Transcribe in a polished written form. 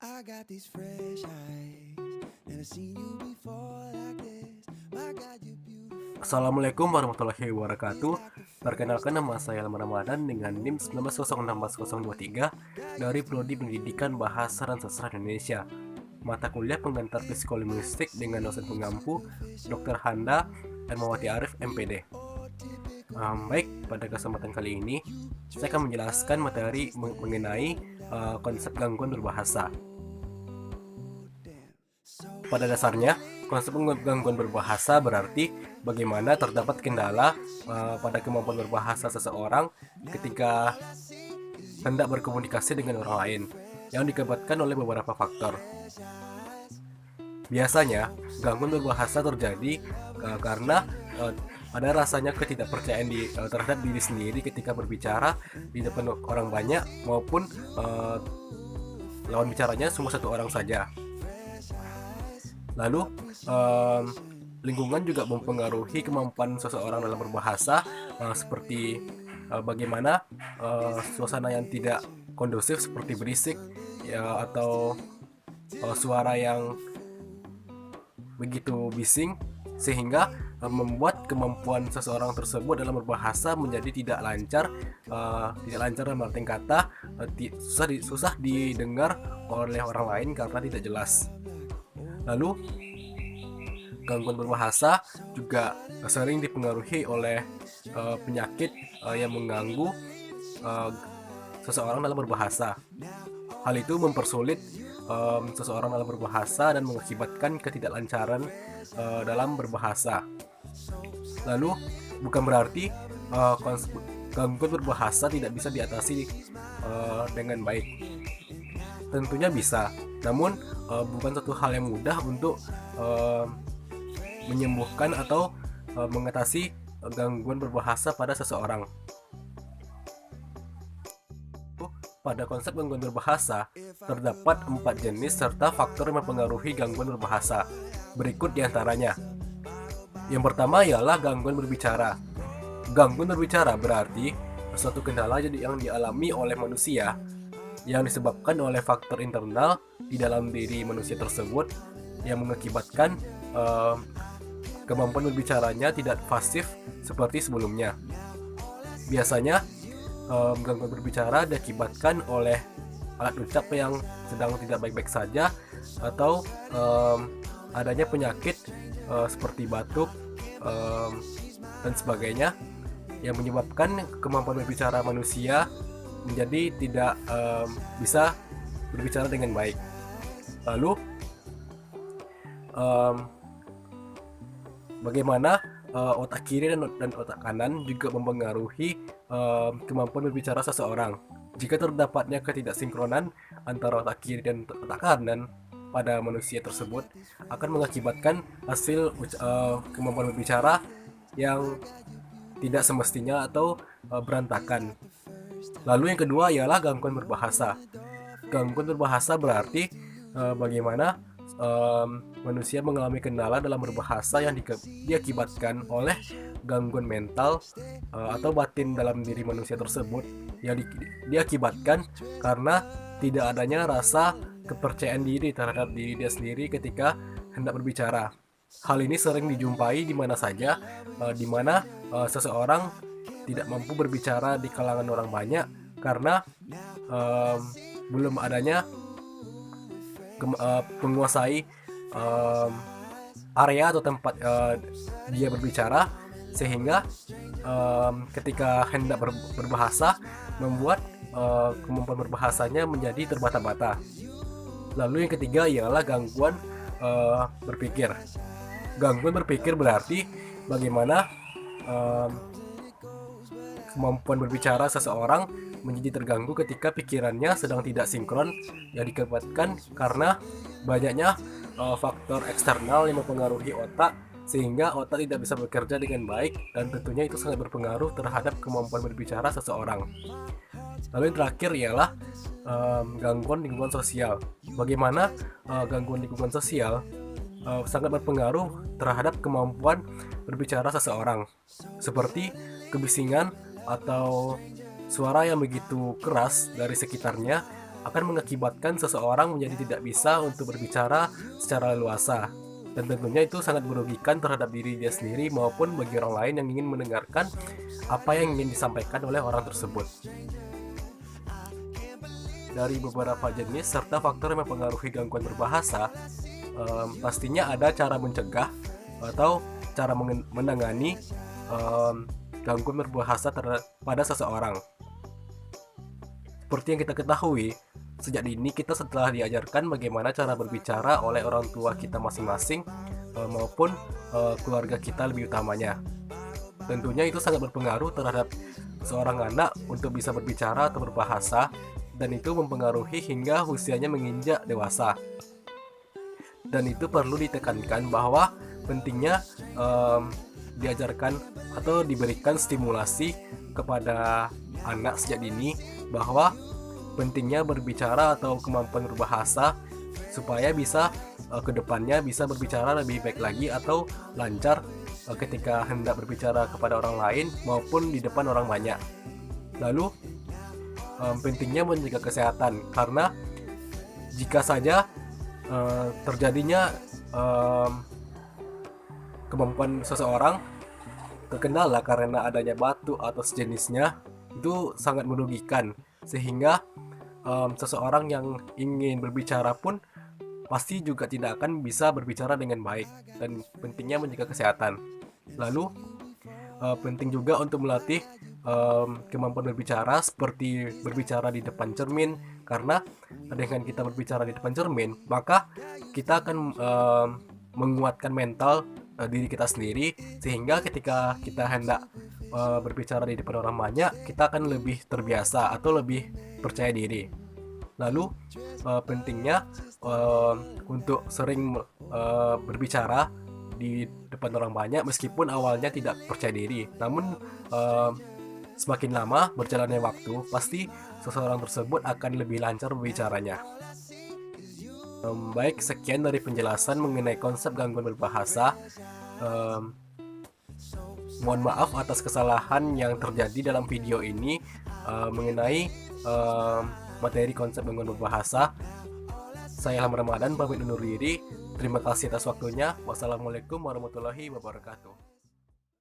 I got these fresh eyes. Never seen you before like this. My God, you're beautiful. Assalamualaikum warahmatullahi wabarakatuh. Perkenalkan, nama saya Ilman Ramadan dengan NIM 1906123 dari Prodi Pendidikan Bahasa dan Sastra Indonesia. Mata kuliah pengantar psikolinguistik dengan dosen pengampu Dr. Handa Ermawati Arif MPD. Baik, pada kesempatan kali ini saya akan menjelaskan materi mengenai konsep gangguan berbahasa. Pada dasarnya, konsep gangguan berbahasa berarti bagaimana terdapat kendala pada kemampuan berbahasa seseorang ketika hendak berkomunikasi dengan orang lain yang disebabkan oleh beberapa faktor. Biasanya, gangguan berbahasa terjadi karena ada rasanya ketidakpercayaan terhadap diri sendiri ketika berbicara di depan orang banyak maupun lawan bicaranya cuma satu orang saja. Lalu lingkungan juga mempengaruhi kemampuan seseorang dalam berbahasa, seperti bagaimana suasana yang tidak kondusif seperti berisik ya, atau suara yang begitu bising sehingga membuat kemampuan seseorang tersebut dalam berbahasa menjadi tidak lancar dalam arti kata, susah didengar oleh orang lain karena tidak jelas. Lalu gangguan berbahasa juga sering dipengaruhi oleh penyakit yang mengganggu seseorang dalam berbahasa. Hal itu mempersulit seseorang dalam berbahasa dan mengakibatkan ketidaklancaran dalam berbahasa. Lalu bukan berarti gangguan berbahasa tidak bisa diatasi dengan baik. Tentunya bisa, namun bukan satu hal yang mudah untuk menyembuhkan atau mengatasi gangguan berbahasa pada seseorang. Pada konsep gangguan berbahasa, terdapat 4 jenis serta faktor yang mempengaruhi gangguan berbahasa. Berikut diantaranya. Yang pertama ialah gangguan berbicara. Gangguan berbicara berarti suatu kendala yang dialami oleh manusia yang disebabkan oleh faktor internal di dalam diri manusia tersebut yang mengakibatkan kemampuan berbicaranya tidak fasih seperti sebelumnya. Biasanya gangguan berbicara diakibatkan oleh alat ucap yang sedang tidak baik-baik saja atau adanya penyakit seperti batuk dan sebagainya yang menyebabkan kemampuan berbicara manusia menjadi tidak bisa berbicara dengan baik. Lalu bagaimana otak kiri dan otak kanan juga mempengaruhi kemampuan berbicara seseorang. Jika terdapatnya ketidaksinkronan antara otak kiri dan otak kanan pada manusia tersebut akan mengakibatkan hasil kemampuan berbicara yang tidak semestinya atau berantakan. Lalu yang kedua ialah gangguan berbahasa. Gangguan berbahasa berarti bagaimana manusia mengalami kendala dalam berbahasa yang diakibatkan oleh gangguan mental atau batin dalam diri manusia tersebut yang diakibatkan karena tidak adanya rasa kepercayaan diri terhadap diri dia sendiri ketika hendak berbicara. Hal ini sering dijumpai di mana saja, di mana seseorang tidak mampu berbicara di kalangan orang banyak karena belum adanya menguasai area atau tempat dia berbicara, sehingga ketika hendak berbahasa membuat kemampuan berbahasanya menjadi terbata-bata. Lalu yang ketiga ialah gangguan berpikir. Gangguan berpikir berarti bagaimana kemampuan berbicara seseorang menjadi terganggu ketika pikirannya sedang tidak sinkron yang disebabkan karena banyaknya faktor eksternal yang mempengaruhi otak sehingga otak tidak bisa bekerja dengan baik, dan tentunya itu sangat berpengaruh terhadap kemampuan berbicara seseorang. Lalu yang terakhir ialah gangguan lingkungan sosial. Bagaimana gangguan lingkungan sosial sangat berpengaruh terhadap kemampuan berbicara seseorang, seperti kebisingan atau suara yang begitu keras dari sekitarnya akan mengakibatkan seseorang menjadi tidak bisa untuk berbicara secara leluasa. Dan tentunya itu sangat merugikan terhadap diri dia sendiri maupun bagi orang lain yang ingin mendengarkan apa yang ingin disampaikan oleh orang tersebut. Dari beberapa jenis serta faktor yang mempengaruhi gangguan berbahasa, pastinya ada cara mencegah atau cara menangani gangguan berbahasa pada seseorang. Seperti yang kita ketahui, sejak dini kita setelah diajarkan bagaimana cara berbicara oleh orang tua kita masing-masing maupun keluarga kita lebih utamanya. Tentunya itu sangat berpengaruh terhadap seorang anak untuk bisa berbicara atau berbahasa, dan itu mempengaruhi hingga usianya menginjak dewasa. Dan itu perlu ditekankan bahwa pentingnya diajarkan atau diberikan stimulasi kepada anak sejak dini bahwa pentingnya berbicara atau kemampuan berbahasa supaya bisa kedepannya bisa berbicara lebih baik lagi atau lancar ketika hendak berbicara kepada orang lain maupun di depan orang banyak. Lalu pentingnya menjaga kesehatan, karena jika saja terjadinya kemampuan seseorang terkendala karena adanya batuk atau sejenisnya, itu sangat merugikan, sehingga seseorang yang ingin berbicara pun pasti juga tidak akan bisa berbicara dengan baik. Dan pentingnya menjaga kesehatan. Lalu penting juga untuk melatih kemampuan berbicara, seperti berbicara di depan cermin, karena dengan kita berbicara di depan cermin maka kita akan menguatkan mental diri kita sendiri, sehingga ketika kita hendak berbicara di depan orang banyak, kita akan lebih terbiasa atau lebih percaya diri. Lalu pentingnya untuk sering berbicara di depan orang banyak meskipun awalnya tidak percaya diri, namun semakin lama berjalannya waktu pasti seseorang tersebut akan lebih lancar berbicaranya. Baik, sekian dari penjelasan mengenai konsep gangguan berbahasa. Mohon maaf atas kesalahan yang terjadi dalam video ini mengenai materi konsep gangguan berbahasa. Saya Ilham Ramadan pamit undur diri. Terima kasih atas waktunya. Wassalamualaikum warahmatullahi wabarakatuh.